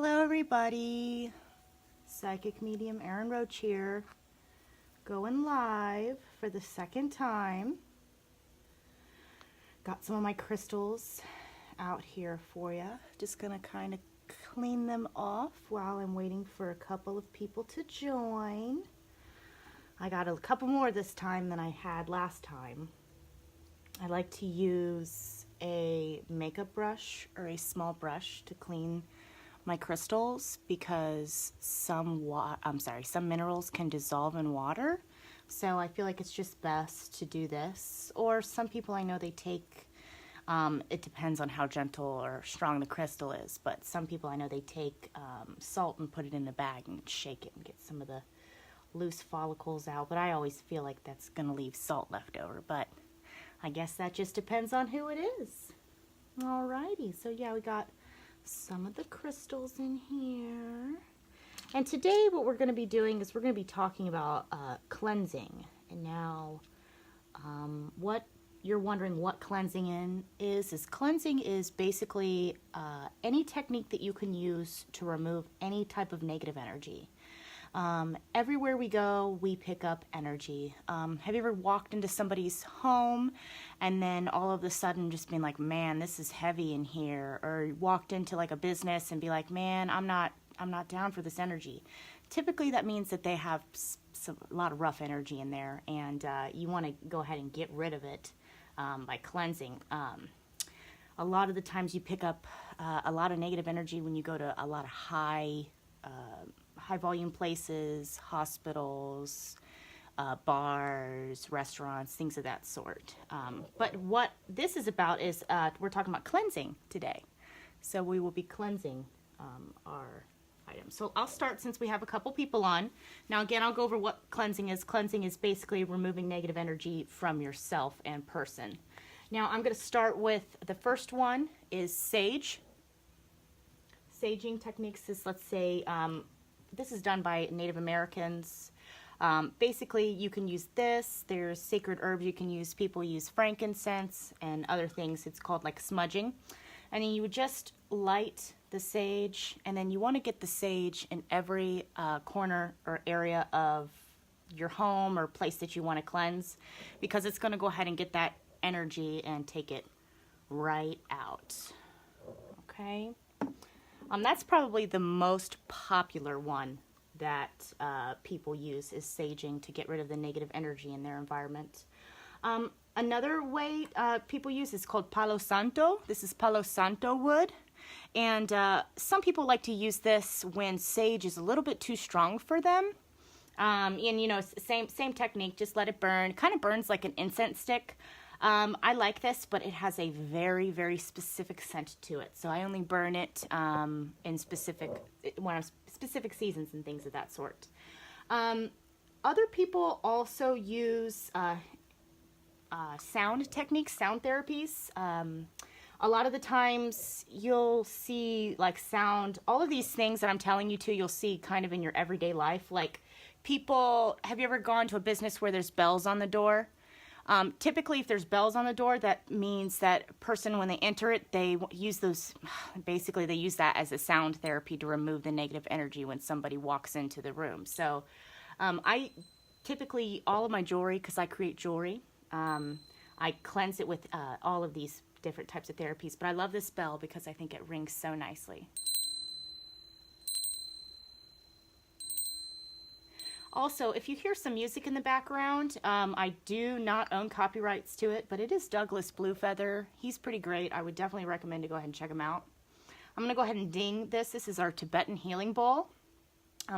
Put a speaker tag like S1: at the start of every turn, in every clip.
S1: Hello everybody, Psychic Medium Erin Roach here, going live for the second time. Got some of my crystals out here for you. Just gonna kind of clean them off while I'm waiting for a couple of people to join. I got a couple more this time than I had last time. I like to use a makeup brush or a small brush to clean my crystals because some minerals can dissolve in water, so I feel like it's just best to do this. Or some people I know they take it depends on how gentle or strong the crystal is, but some people I know they take salt and put it in a bag and shake it and get some of the loose follicles out, but I always feel like that's gonna leave salt left over, but I guess that just depends on who it is. Alrighty, so yeah, we got some of the crystals in here. And today what we're going to be doing is we're going to be talking about cleansing. And now what you're wondering what cleansing is cleansing is basically any technique that you can use to remove any type of negative energy. Everywhere we go, we pick up energy. Have you ever walked into somebody's home and then all of a sudden just been like, man, this is heavy in here? Or walked into like a business and be like, man, I'm not down for this energy. Typically that means that they have a lot of rough energy in there, and you want to go ahead and get rid of it by cleansing. A lot of the times you pick up a lot of negative energy when you go to a lot of high volume places, hospitals, bars, restaurants, things of that sort. But what this is about is we're talking about cleansing today. So we will be cleansing our items. So I'll start since we have a couple people on. Now again, I'll go over what cleansing is. Cleansing is basically removing negative energy from yourself and person. Now I'm going to start with the first one is sage. Saging techniques is, let's say, this is done by Native Americans. Basically, you can use this. There's sacred herbs you can use. People use frankincense and other things. It's called like smudging. And then you would just light the sage, and then you want to get the sage in every corner or area of your home or place that you want to cleanse, because it's going to go ahead and get that energy and take it right out. Okay? That's probably the most popular one that people use, is saging to get rid of the negative energy in their environment. Another way people use is called Palo Santo. This is Palo Santo wood. And some people like to use this when sage is a little bit too strong for them. And you know, same technique, just let it burn. Kind of burns like an incense stick. I like this, but it has a very, very specific scent to it. So I only burn it in specific seasons and things of that sort. Other people also use sound techniques, sound therapies. A lot of the times you'll see like sound, all of these things that I'm telling you to, you'll see kind of in your everyday life. Like people, have you ever gone to a business where there's bells on the door? Typically, if there's bells on the door, that means that a person, when they enter it, they use those, basically they use that as a sound therapy to remove the negative energy when somebody walks into the room. So I typically, all of my jewelry, because I create jewelry, I cleanse it with all of these different types of therapies. But I love this bell because I think it rings so nicely. Also, if you hear some music in the background, I do not own copyrights to it, but it is Douglas Bluefeather. He's pretty great. I would definitely recommend to go ahead and check him out. I'm going to go ahead and ding this. This is our Tibetan healing bowl.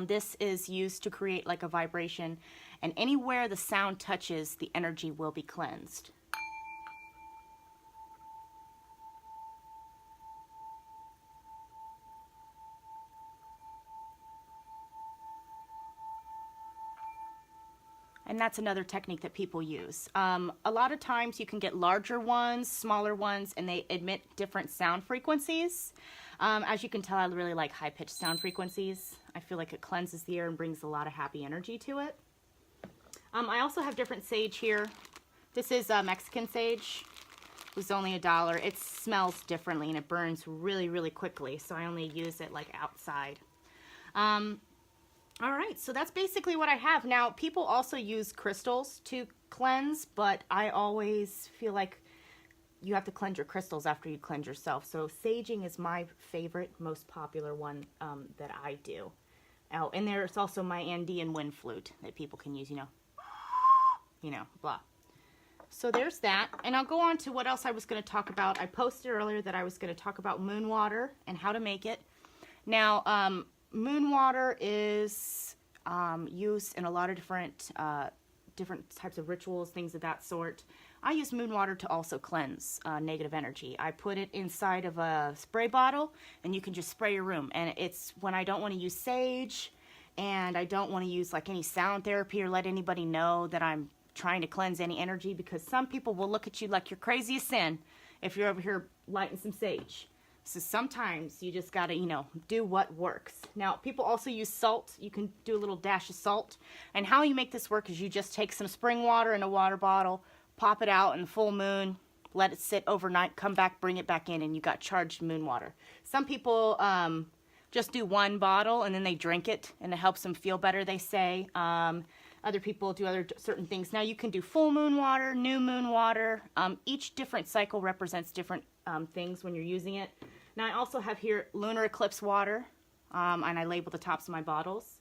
S1: This is used to create like a vibration, and anywhere the sound touches, the energy will be cleansed. And that's another technique that people use. A lot of times you can get larger ones, smaller ones, and they emit different sound frequencies. As you can tell, I really like high-pitched sound frequencies. I feel like it cleanses the air and brings a lot of happy energy to it. I also have different sage here. This is Mexican sage. was only $1. It smells differently and it burns really, really quickly. So I only use it like outside. All right, so that's basically what I have. Now, people also use crystals to cleanse, but I always feel like you have to cleanse your crystals after you cleanse yourself. So saging is my favorite, most popular one that I do. Oh, and there's also my Andean wind flute that people can use, you know, blah. So there's that. And I'll go on to what else I was going to talk about. I posted earlier that I was going to talk about moon water and how to make it. Now, moon water is used in a lot of different types of rituals, things of that sort. I use moon water to also cleanse negative energy. I put it inside of a spray bottle, and you can just spray your room. And it's when I don't want to use sage, and I don't want to use like any sound therapy or let anybody know that I'm trying to cleanse any energy, because some people will look at you like you're crazy as sin if you're over here lighting some sage. So sometimes you just gotta, you know, do what works. Now, people also use salt. You can do a little dash of salt. And how you make this work is you just take some spring water in a water bottle, pop it out in the full moon, let it sit overnight, come back, bring it back in, and you got charged moon water. Some people just do one bottle and then they drink it, and it helps them feel better, they say. Other people do other certain things. Now, you can do full moon water, new moon water. Each different cycle represents different things when you're using it. Now, I also have here lunar eclipse water, and I label the tops of my bottles.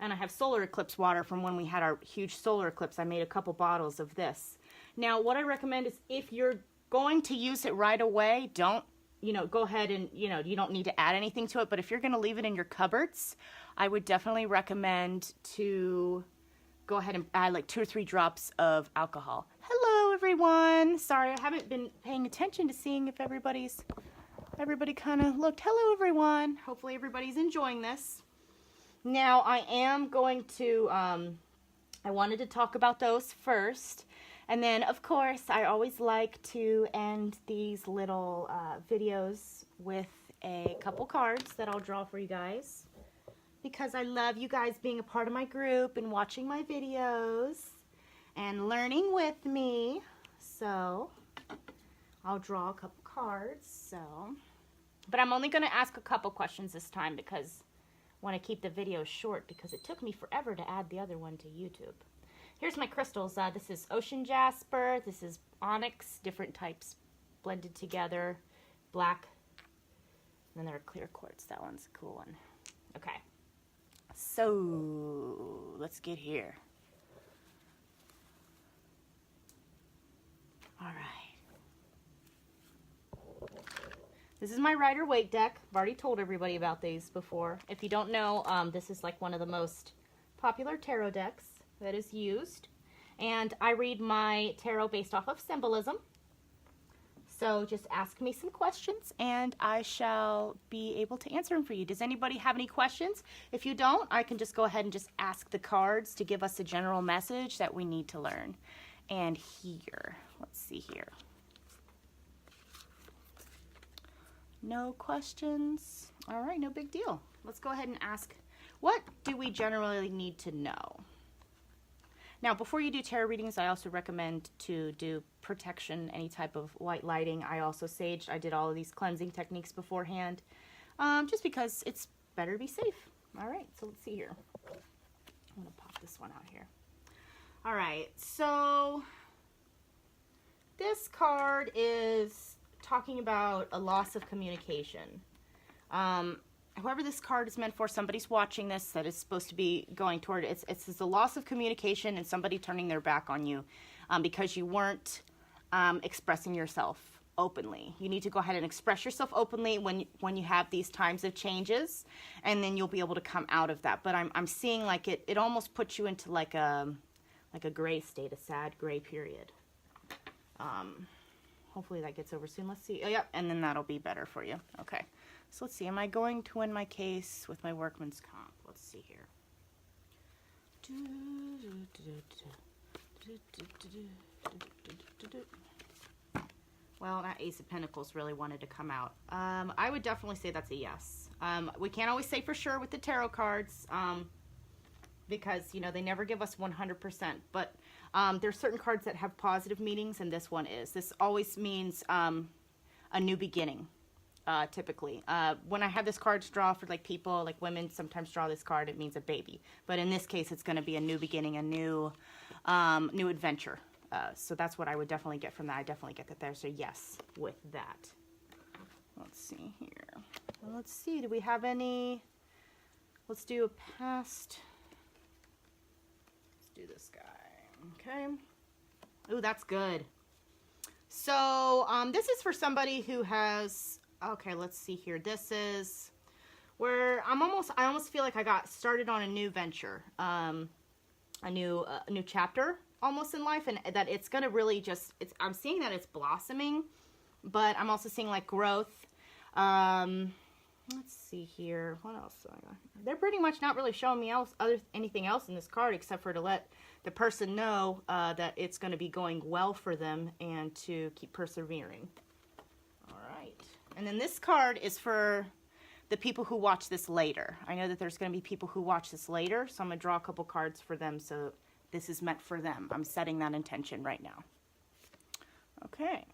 S1: And I have solar eclipse water from when we had our huge solar eclipse. I made a couple bottles of this. Now, what I recommend is if you're going to use it right away, don't, you know, go ahead and, you know, you don't need to add anything to it. But if you're going to leave it in your cupboards, I would definitely recommend to go ahead and add like 2 or 3 drops of alcohol. Hello, everyone. Sorry, I haven't been paying attention to seeing if everybody kind of looked. Hello, everyone. Hopefully everybody's enjoying this. Now, I am going to, I wanted to talk about those first. And then, of course, I always like to end these little videos with a couple cards that I'll draw for you guys, because I love you guys being a part of my group and watching my videos and learning with me. So I'll draw a couple cards. But I'm only going to ask a couple questions this time because I want to keep the video short, because it took me forever to add the other one to YouTube. Here's my crystals. This is ocean jasper. This is onyx, different types blended together. Black. And then there are clear quartz. That one's a cool one. Okay. So let's get here. All right. This is my Rider-Waite deck. I've already told everybody about these before. If you don't know, this is like one of the most popular tarot decks that is used. And I read my tarot based off of symbolism. So just ask me some questions and I shall be able to answer them for you. Does anybody have any questions? If you don't, I can just go ahead and just ask the cards to give us a general message that we need to learn. And here, let's see here. No questions. All right, no big deal. Let's go ahead and ask, what do we generally need to know? Now, before you do tarot readings, I also recommend to do protection, any type of white lighting. I also saged. I did all of these cleansing techniques beforehand, just because it's better to be safe. All right, so let's see here. I'm going to pop this one out here. All right, so this card is talking about a loss of communication. Whoever this card is meant for, somebody's watching this that is supposed to be going toward it. It's the loss of communication and somebody turning their back on you because you weren't expressing yourself openly. You need to go ahead and express yourself openly when you have these times of changes, and then you'll be able to come out of that. But I'm seeing like it almost puts you into like a gray state, a sad gray period. Hopefully that gets over soon. Let's see. Oh, yep, and then that'll be better for you. Okay. So let's see, am I going to win my case with my workman's comp? Let's see here. Well, that Ace of Pentacles really wanted to come out. I would definitely say that's a yes. We can't always say for sure with the tarot cards because, you know, they never give us 100%. But There's certain cards that have positive meanings, and this one is. This always means a new beginning, typically. When I have this card draw for like people, like women sometimes draw this card, it means a baby. But in this case, it's going to be a new beginning, a new adventure. So that's what I would definitely get from that. I definitely get that there. So yes, with that. Let's see here. Well, let's see. Do we have any? Let's do a past. Let's do this guy. Okay. Ooh, that's good. So this is for somebody who has. Okay, let's see here. This is where I almost feel like I got started on a new venture, a new chapter almost in life, and that it's gonna really just. I'm seeing that it's blossoming, but I'm also seeing like growth. Let's see here. What else do I got? They're pretty much not really showing me anything else in this card except for to let the person know that it's going to be going well for them and to keep persevering. All right. And then this card is for the people who watch this later. I know that there's going to be people who watch this later, so I'm going to draw a couple cards for them. So this is meant for them. I'm setting that intention right now. Okay.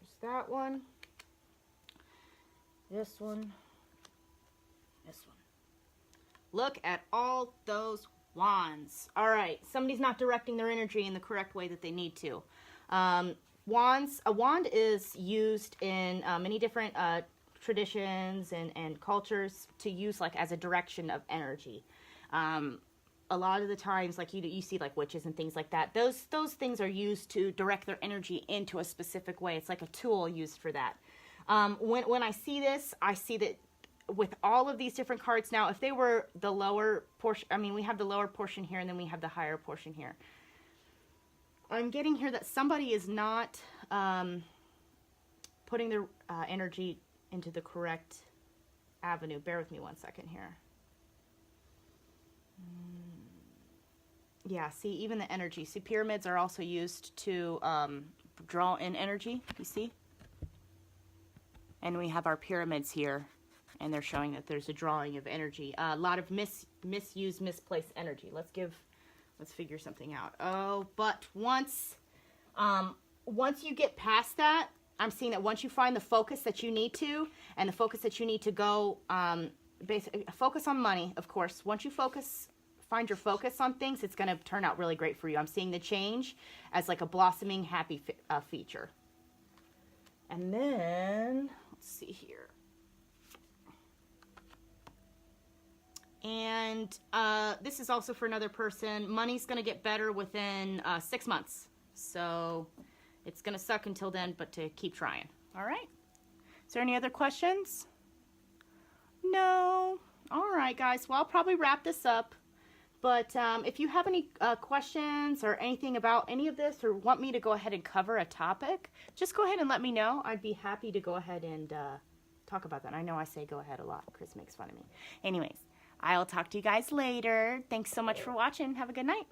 S1: There's that one. This one. This one. Look at all those wands. All right, somebody's not directing their energy in the correct way that they need to. A wand is used in many different traditions and cultures to use like as a direction of energy. A lot of the times, like you see like witches and things like that, those things are used to direct their energy into a specific way. It's like a tool used for that. When I see this, I see that with all of these different cards now, if they were the lower portion, I mean, we have the lower portion here and then we have the higher portion here. I'm getting here that somebody is not putting their energy into the correct avenue. Bear with me one second here. Yeah, see, even the energy. See, pyramids are also used to draw in energy, you see? And we have our pyramids here, and they're showing that there's a drawing of energy. A lot of misused, misplaced energy. Let's figure something out. Oh, but once you get past that, I'm seeing that once you find the focus that you need to, and the focus that you need to go, basically focus on money, of course. Once you find your focus on things, it's going to turn out really great for you. I'm seeing the change as like a blossoming, happy feature. And then, let's see here. And this is also for another person. Money's going to get better within 6 months. So it's going to suck until then, but to keep trying. All right. Is there any other questions? No. All right, guys. Well, I'll probably wrap this up. But if you have any questions or anything about any of this or want me to go ahead and cover a topic, just go ahead and let me know. I'd be happy to go ahead and talk about that. I know I say go ahead a lot. Chris makes fun of me. Anyways, I'll talk to you guys later. Thanks so much for watching. Have a good night.